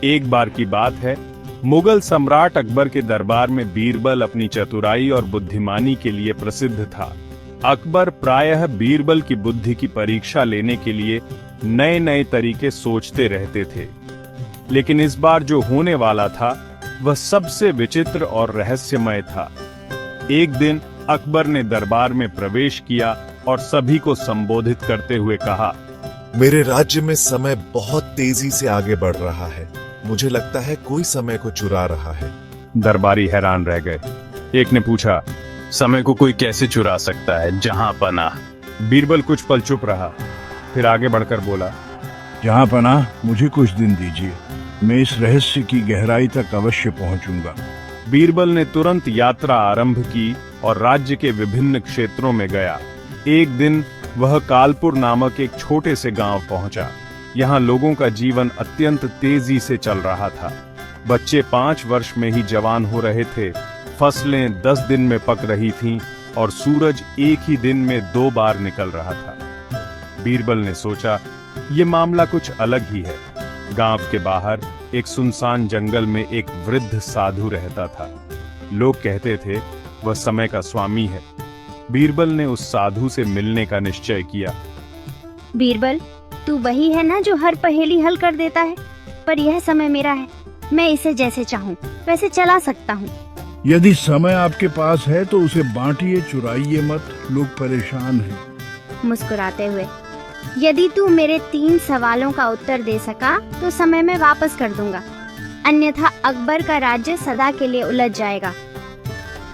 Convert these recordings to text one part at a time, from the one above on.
एक बार की बात है, मुगल सम्राट अकबर के दरबार में बीरबल अपनी चतुराई और बुद्धिमानी के लिए प्रसिद्ध था। अकबर प्रायः बीरबल की बुद्धि की परीक्षा लेने के लिए नए नए तरीके सोचते रहते थे, लेकिन इस बार जो होने वाला था वह सबसे विचित्र और रहस्यमय था। एक दिन अकबर ने दरबार में प्रवेश किया और सभी को संबोधित करते हुए कहा, मेरे राज्य में समय बहुत तेजी से आगे बढ़ रहा है। मुझे लगता है कोई समय को चुरा रहा है। दरबारी हैरान रह गए। एक ने पूछा, समय को कोई कैसे चुरा सकता है जहां पनाह। बीरबल कुछ पल चुप रहा, फिर आगे बढ़कर बोला, जहां पनाह, मुझे कुछ दिन दीजिए, मैं इस रहस्य की गहराई तक अवश्य पहुंचूंगा। बीरबल ने तुरंत यात्रा आरंभ की और राज्य के विभिन्न क्षेत्रों में गया। एक दिन वह कालपुर नामक एक छोटे से गांव पहुंचा। यहाँ लोगों का जीवन अत्यंत तेजी से चल रहा था। बच्चे 5 वर्ष में ही जवान हो रहे थे, फसलें 10 दिन में पक रही थीं और सूरज एक ही दिन में 2 बार निकल रहा था। बीरबल ने सोचा, ये मामला कुछ अलग ही है। गांव के बाहर एक सुनसान जंगल में एक वृद्ध साधु रहता था। लोग कहते थे वह समय का स्वामी है। बीरबल ने उस साधु से मिलने का निश्चय किया। बीरबल, तू वही है ना जो हर पहेली हल कर देता है? पर यह समय मेरा है, मैं इसे जैसे चाहूँ वैसे चला सकता हूँ। यदि समय आपके पास है तो उसे बांटिए, चुराइए मत, लोग परेशान हैं। मुस्कुराते हुए, यदि तू मेरे 3 सवालों का उत्तर दे सका तो समय में वापस कर दूंगा, अन्यथा अकबर का राज्य सदा के लिए उलझ जाएगा।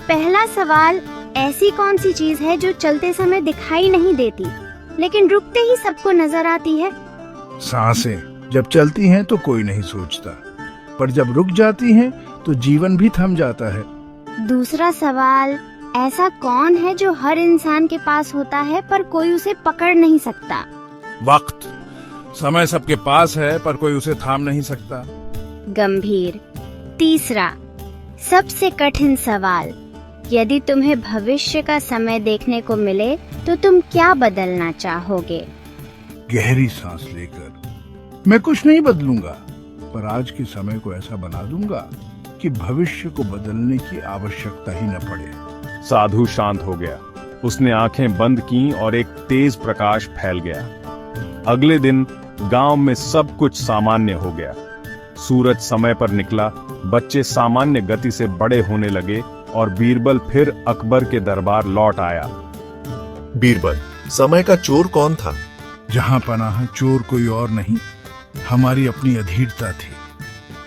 पहला सवाल, ऐसी कौन सी चीज है जो चलते समय दिखाई नहीं देती लेकिन रुकते ही सबको नजर आती है? सांसें। जब चलती हैं तो कोई नहीं सोचता, पर जब रुक जाती हैं तो जीवन भी थम जाता है। दूसरा सवाल, ऐसा कौन है जो हर इंसान के पास होता है पर कोई उसे पकड़ नहीं सकता? वक्त। समय सबके पास है पर कोई उसे थाम नहीं सकता। गंभीर। तीसरा, सबसे कठिन सवाल, यदि तुम्हें भविष्य का समय देखने को मिले तो तुम क्या बदलना चाहोगे? गहरी सांस लेकर, मैं कुछ नहीं बदलूंगा, पर आज के समय को ऐसा बना दूंगा कि भविष्य को बदलने की आवश्यकता ही न पड़े। साधु शांत हो गया। उसने आंखें बंद की और एक तेज प्रकाश फैल गया। अगले दिन गांव में सब कुछ सामान्य हो गया। सूरज समय पर निकला, बच्चे सामान्य गति से बड़े होने लगे और बीरबल फिर अकबर के दरबार लौट आया। बीरबल, समय का चोर कौन था? जहां पनाह, चोर कोई और नहीं, हमारी अपनी अधीरता थी।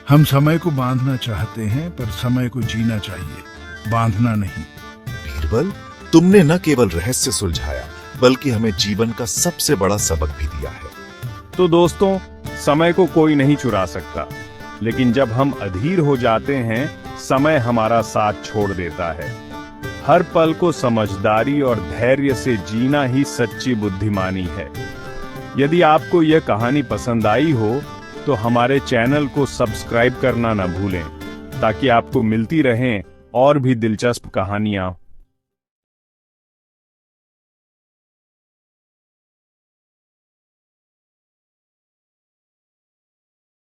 हम समय को बांधना चाहते हैं पर समय को जीना चाहिए, बांधना नहीं। बीरबल, तुमने न केवल रहस्य सुलझाया बल्कि हमें जीवन का सबसे बड़ा सबक भी दिया है। तो दोस्तों, समय को कोई नहीं चुरा सकता, लेकिन जब हम अधीर हो जाते हैं समय हमारा साथ छोड़ देता है। हर पल को समझदारी और धैर्य से जीना ही सच्ची बुद्धिमानी है। यदि आपको यह कहानी पसंद आई हो तो हमारे चैनल को सब्सक्राइब करना न भूलें, ताकि आपको मिलती रहें और भी दिलचस्प कहानियां।